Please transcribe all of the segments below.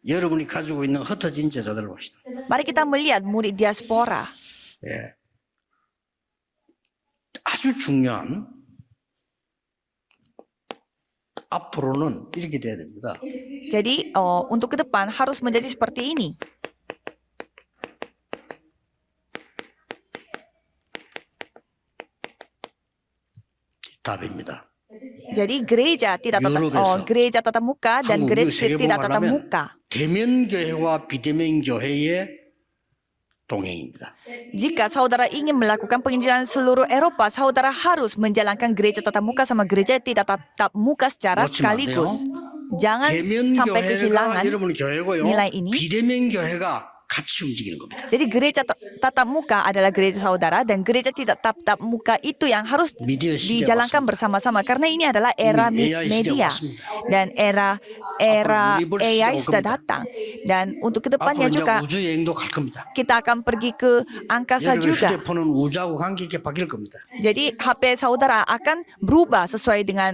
여러분이 가지고 있는 흩어진 제자들을 봅시다. Mari kita melihat murid diaspora. 예. 아주 중요한 앞으로는 이렇게 돼야 됩니다. Jadi untuk ke depan harus menjadi seperti ini. 답입니다. Jadi gereja tidak gereja tatap muka dan 한국 gereja 세계복음 tidak tatap 하려면 muka. 대면 교회와 비대면 교회의 동행입니다. Jika saudara ingin melakukan penginjilan seluruh Eropa, saudara harus menjalankan gereja tatap muka sama gereja tidak tatap muka secara 놓치면 안 sekaligus. Jangan 대면 sampai 교회가 kehilangan 여러분 교회고요. nilai ini. 비대면 교회가 같이 움직이는 겁니다. Jadi gereja tatap muka adalah gereja saudara dan gereja tidak tatap muka itu yang harus Media 시대가 dijalankan 왔습니다. bersama-sama karena ini adalah era 이미 AI media 시대가 dan era 유니버스 AI 시대가 sudah 올 겁니다. datang dan untuk kedepannya 앞으로 이제 juga 우주 여행도 갈 겁니다. kita akan pergi ke angkasa 여러분 juga. 휴대폰은 우주하고 관계 있게 바뀔 겁니다. Jadi HP saudara akan berubah sesuai dengan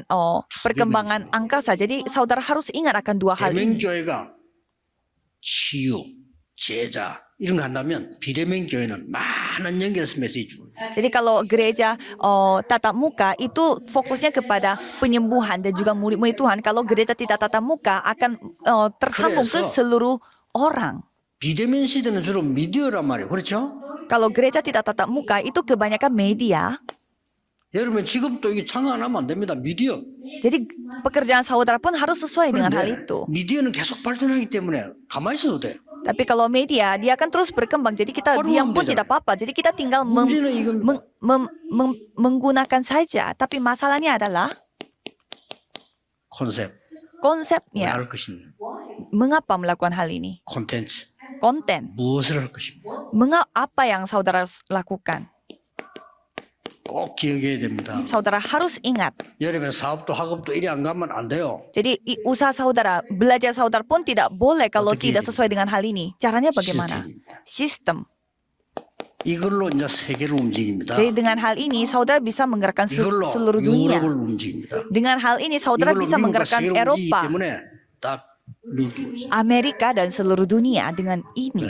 perkembangan angkasa. Jadi saudara harus ingat akan dua hal 대면 ini. 교회가 치유, 제자 이런 거 한다면 비대면 교회는 많은 연결해서 메시지 줍니다. Jadi kalau gereja tatap muka itu fokusnya kepada penyembuhan dan juga murid-murid Tuhan. Kalau gereja tidak tatap muka akan tersambung ke 그래서 seluruh orang. 비대면 시대는 주로 미디어란 말이에요. 그렇죠? Kalau gereja tidak tatap muka itu kebanyakan media. 여러분 지금도 이게 창안 하면 안 됩니다. 미디어. Jadi pekerjaan saudara pun harus sesuai dengan hal 그런데 itu. 미디어는 계속 발전하기 때문에 가만히 있어도 돼. Tapi kalau media, dia akan terus berkembang. Jadi kita Baru diam pun ambil tidak apa-apa. Jadi kita tinggal 문제는 이건 menggunakan saja. Tapi masalahnya adalah 콘셉트. 왜 konsepnya. 할 것인가? Mengapa melakukan hal ini? 콘텐츠. Konten. 무엇을 할 것인가? Apa yang saudara lakukan? 꼭 기억해야 됩니다. Saudara harus ingat. 여러분 사업도 학업도 이리 안 가면 안 돼요. Jadi usaha saudara, belajar saudara pun tidak boleh kalau 어떻게 tidak 해야 sesuai dengan hal ini. Caranya bagaimana? 시스템입니다. Sistem. 이걸로 이제 세계를 움직입니다. Jadi dengan hal ini saudara bisa menggerakkan 이걸로 seluruh dunia. 유럽을 움직입니다. Dengan hal ini saudara 이걸로 bisa 미국과 menggerakkan 세계를 움직이기 Eropa, 때문에 딱 미국 Amerika dan seluruh dunia dengan ini.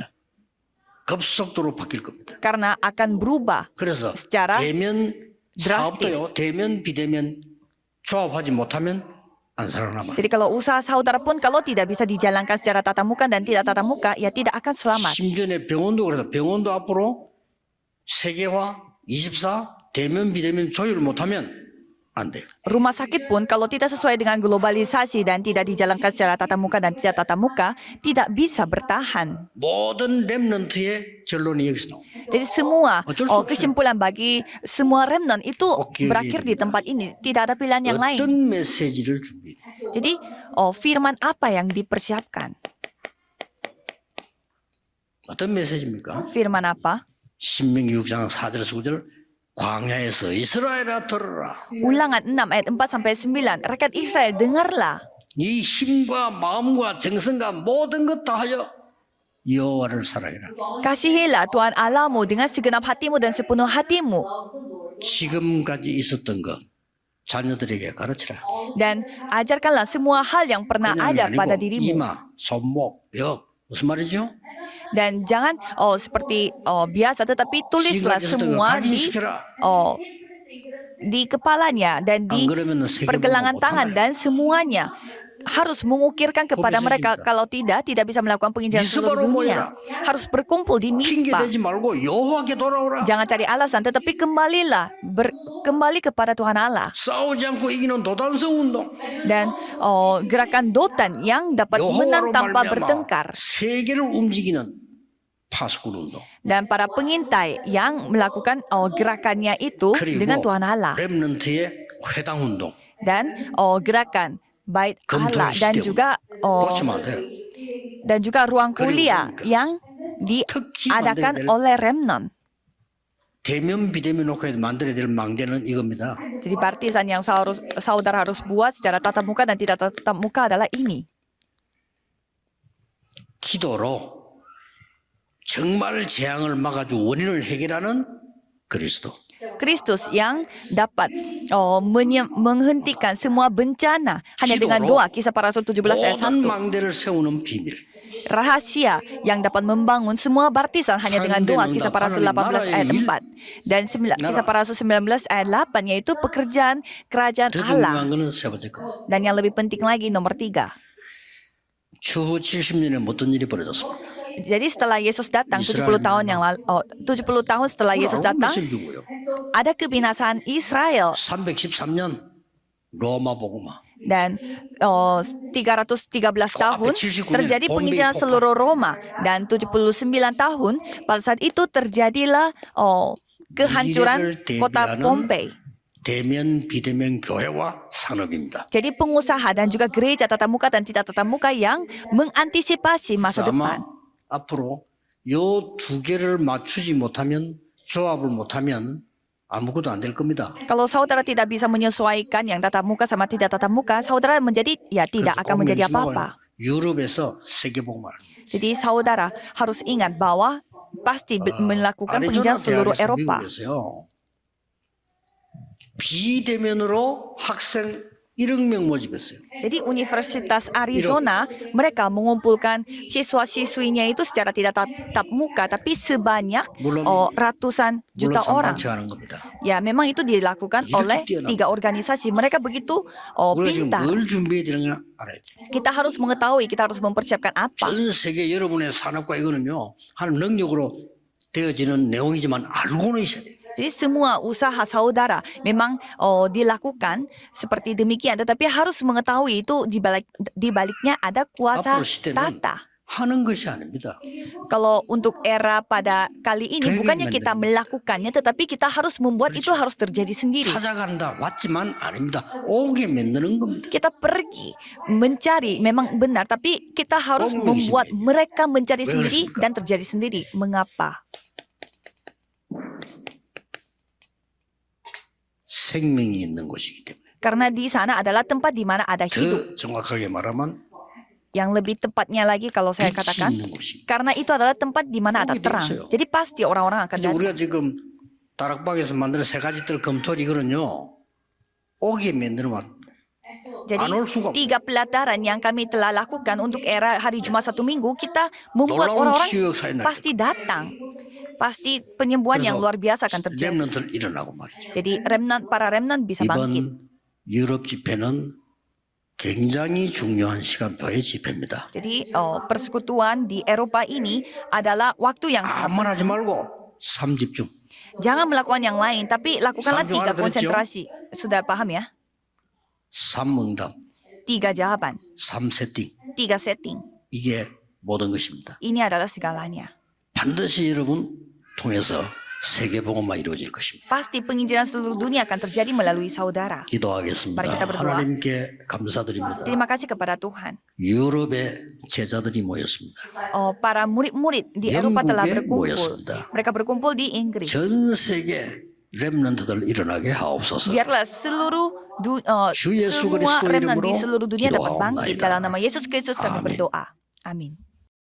급속도로 바뀔 겁니다. Karena akan berubah 그래서 secara 대면 drastis. 사업도요. 대면 비대면 조합하지 못하면 안 살아남아요. Jadi kalau usaha saudara pun kalau tidak bisa dijalankan secara tatap muka dan tidak tatap muka, ya tidak akan selamat. 심지어 병원도 그래서 병원도 앞으로 세계화 24 대면 비대면 조율을 못하면 안 돼요. Rumah sakit pun kalau tidak sesuai dengan globalisasi dan tidak dijalankan secara tatap muka dan tidak tatap muka, tidak bisa bertahan. 모든 렘넌트의 결론이 여기서 나옵니다. Jadi semua 어쩔 수 없어요. kesimpulan bagi semua remnant itu Oke, berakhir di tempat ini. Tidak ada pilihan yang lain. 어떤 메시지를 준비해요? Jadi firman apa yang dipersiapkan? 어떤 메시지입니까? Firman apa? 신명기 6장 4절에서 9절 광야에서 이스라엘아 들으라. Ulangan 6 ayat 4 sampai 9. Rakyat Israel, dengarlah. 네 힘과 마음과 정성과 모든 것 다하여 여호와를 사랑해라. Kasihilah Tuhan Allahmu dengan segenap hatimu dan sepenuh hatimu. 지금까지 있었던 것 자녀들에게 가르치라. Dan ajarkanlah semua hal yang pernah ada pada dirimu. 이마, 손목, 벽 무슨 말이죠? Dan jangan seperti biasa, tetapi tulislah 지금까지 있었던 것 semua 각인시켜라. di kepalanya dan di 안 그러면 세계 pergelangan 보고 tangan 못하나요? dan semuanya harus mengukirkan kepada mereka. Publisnya Kalau tidak bisa melakukan penginjilan seluruh 미스바로 dunia. Harus berkumpul di 핑계 Mispa. 대지 말고 여호와께 돌아오라. Jangan cari alasan, tetapi kembalilah, kembali kepada Tuhan Allah. 싸우지 않고 이기는 도단성 운동. Dan gerakan dotan yang dapat menang 여호와로 tanpa 말미암아 bertengkar. 세계를 움직이는 파수꾼 운동. Dan para pengintai yang melakukan gerakannya itu dengan 그리고 Tuhan Allah. 렘넌트의 회당 운동. Dan gerakan bait Allah 검토할 dan 시대 juga 놓치면 안 돼요. ruang kuliah 그리고 yang 특히 diadakan 만들어야 될 oleh remnant. 대면 비대면 놓고 만들어야 될 망대는 이겁니다. Jadi partisan yang saudara harus buat secara tatap muka dan tidak tatap muka adalah ini. 기도로 정말 재앙을 막아주 원인을 해결하는 그리스도. Kristus yang dapat menghentikan semua bencana hanya dengan 기도로 doa. Kisah para Rasul 17 ayat 모든 1. 망대를 세우는 비밀. rahasia yang dapat membangun semua baptisan hanya dengan doa. Kisah para Rasul 18 ayat 4 dan Kisah para Rasul 19 ayat 8, yaitu pekerjaan kerajaan 더 Allah. 중요한 거는 세 번째 겁니다. Dan yang lebih penting lagi nomor 3. 추후 70년에 어떤 일이 벌어졌습니까? Jadi setelah Yesus datang 70 tahun yang lalu, 70 tahun setelah Yesus datang, 메시지 주고요. ada kebinasaan Israel 313년 로마 복음화. dan 313 tahun terjadi penginjilan seluruh Roma, dan 79 tahun pada saat itu terjadilah kehancuran kota Pompei. 대면 비대면 교회와 산업입니다. Jadi pengusaha dan juga gereja tatap muka dan tidak tatap muka yang mengantisipasi masa depan. 아마 앞으로 요 두 개를 맞추지 못하면 조합을 못하면 아무것도 안 될 겁니다. Kalau saudara tidak bisa menyesuaikan yang tatap muka sama tidak tatap muka, saudara menjadi tidak 그래서 akan 꼭 menjadi 명심하고요. apa-apa. 유럽에서 세계복음화. Jadi saudara harus ingat bahwa pasti melakukan penginjilan seluruh Eropa. 미국에서요. 비대면으로 학생 1억 명 모집했어요. Jadi Universitas Arizona mereka mengumpulkan siswa-siswinya itu secara tidak tatap muka, tapi sebanyak ratusan juta 물론 orang. 상반치 하는 겁니다. Ya, memang itu dilakukan 이렇게 oleh 뛰어나고. 3 organisasi. Mereka begitu 우리가 지금 pintar. 뭘 준비해야 되는가 알아야 돼요. Kita harus mengetahui, kita harus mempersiapkan apa. 전 세계 여러분의 산업과 이거는요 하는 능력으로 되어지는 내용이지만 알고는 있어야 돼요. Jadi semua usaha saudara memang dilakukan seperti demikian, tetapi harus mengetahui itu di baliknya ada kuasa 앞으로 시대는 tata. 하는 것이 아닙니다. Kalau untuk era pada kali ini bukannya kita melakukannya, tetapi kita harus membuat itu harus terjadi sendiri. 찾아간다 왔지만 아닙니다. 오게 만드는 겁니다. Kita pergi mencari memang benar, tapi kita harus membuat mereka mencari sendiri dan terjadi sendiri. Mengapa? 생명이 있는 곳이기 때문에. Karena di sana adalah tempat di mana ada hidup. 더 정확하게 말하면 Yang lebih tepatnya lagi kalau saya 빛이 katakan, 있는 곳이. karena itu adalah tempat di mana ada 거기 terang. 있어요. Jadi pasti orang-orang akan 이제 datang. 우리가 지금 다락방에서 만드는 세 가지 뜰 검토리 이거는요 오게 만드는 것. Jadi 안 올 수가 없어요. 3 pelataran yang kami telah lakukan untuk era hari Jumat 1 minggu, kita membuat 놀라운 orang-orang 치유 역사에 날 pasti datang. Pasti penyembuhan yang luar biasa akan terjadi. 렘넌트를 일어나고 말이죠. Jadi para remnant bisa bangkit. 이번 유럽 집회는 굉장히 중요한 시간표의 집회입니다. Jadi persekutuan di Eropa ini adalah waktu yang sangat. 아무나 하지 말고 3집중. Jangan melakukan yang lain, tapi lakukanlah 3 Samjung konsentrasi. Sudah paham ya? 3응답, 3 jawaban, 3세팅. 3 setting. 이게 모든 것입니다. Ini adalah segalanya. 반드시 여러분 통해서 세계복음화 이루어질 것입니다. Pasti penginjilan seluruh dunia akan terjadi melalui saudara. 기도하겠습니다. Mari kita berdoa. 하나님께 감사드립니다. Terima kasih kepada Tuhan. 유럽의 제자들이 모였습니다. Para murid-murid di Eropa telah 영국에 berkumpul. 모였습니다. Mereka berkumpul di Inggris. 전 세계 렘넌트들 일어나게 하옵소서. Biarlah seluruh 주 예수 semua 그리스도 remnant di 이름으로 seluruh dunia dapat bangkit. 기도하옵나이다. Dalam nama Yesus Kristus kami 아멘. berdoa. Amin.